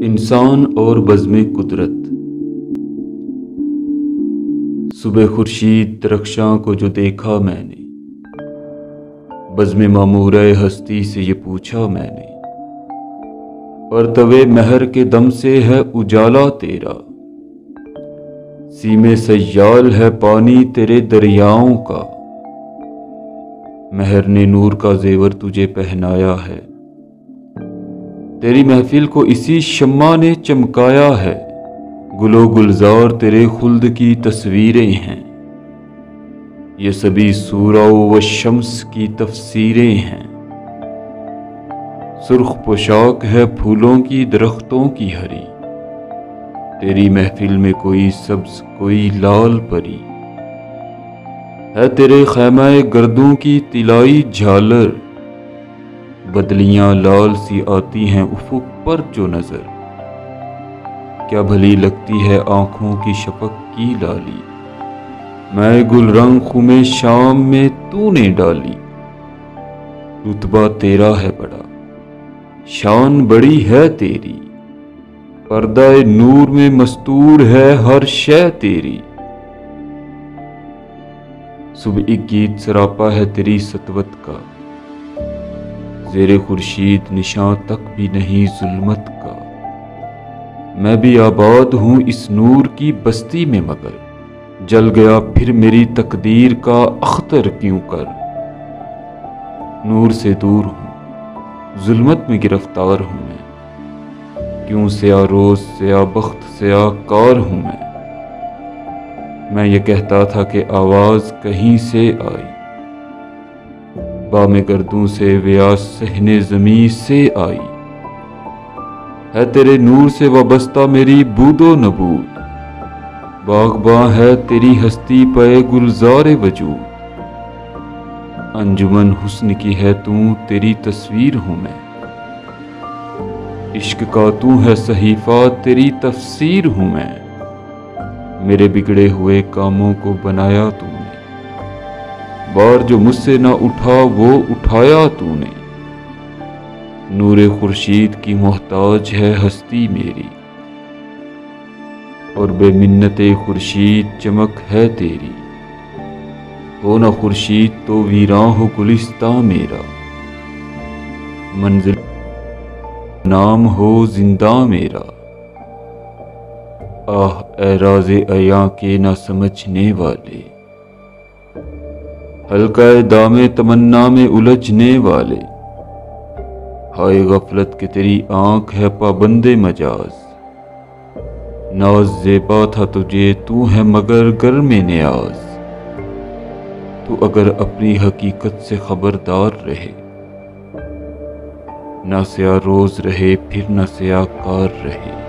इंसान और बज़्म कुदरत। सुबह खुर्शीद दरख्शां को जो देखा मैंने, बज़्म मामूरे हस्ती से ये पूछा मैंने। परतवे महर के दम से है उजाला तेरा, सीमे सयाल है पानी तेरे दरियाओं का। महर ने नूर का जेवर तुझे पहनाया है, तेरी महफिल को इसी शम्मा ने चमकाया है। गुलो गुलजार तेरे खुल्द की तस्वीरें हैं, ये सभी सूरा व शम्स की तफसीरें हैं। सुर्ख पोशाक है फूलों की दरख्तों की हरी, तेरी महफिल में कोई सब्ज कोई लाल परी है। तेरे खैमाए गर्दों की तिलाई झालर, बदलियां लाल सी आती हैं उफुक पर जो नजर। क्या भली लगती है आंखों की शफक की लाली, मैं गुलरंग खुमे शाम में तूने डाली। रुतबा तेरा है बड़ा, शान बड़ी है तेरी, पर्दाए नूर में मस्तूर है हर शय तेरी। सुबह एक गीत सरापा है तेरी सतवत का, ज़ेरे खुर्शीद निशान तक भी नहीं जुल्मत का। मैं भी आबाद हूँ इस नूर की बस्ती में, मगर जल गया फिर मेरी तकदीर का अख्तर क्यों कर। नूर से दूर हूँ, जुल्मत में गिरफ्तार हूँ मैं, क्यों सया रोज सया बख्त सया कार हूँ मैं ये कहता था कि आवाज कहीं से आई, बामे गर्दों से व्यास सहने ज़मीं से आई। है तेरे नूर से वाबस्ता मेरी बूदो नबूद, बाग़बां है तेरी हस्ती पे गुलज़ारे वजूद। अंजुमन हुस्न की है तू तेरी तस्वीर हूँ मैं, इश्क का तू है सहीफा तेरी तफसीर हूँ मैं। मेरे बिगड़े हुए कामों को बनाया तूने, बार जो मुझसे ना उठा वो उठाया तूने। नूरे खुर्शीद की मोहताज है हस्ती मेरी, और बेमिन्नते खुर्शीद चमक है तेरी। हो ना खुर्शीद तो वीरां हो गुलिस्तां मेरा, मंजिल नाम हो जिंदा मेरा। आह एराज़े अयां के ना समझने वाले, हल्का दामे तमन्ना में उलझने वाले। हाय गफलत के तेरी आंख है पाबंदे मजाज, नाज ज़ेबा था तुझे तू है मगर गर्म नियाज। तू अगर अपनी हकीकत से खबरदार रहे, ना सया रोज रहे फिर ना सया कार रहे।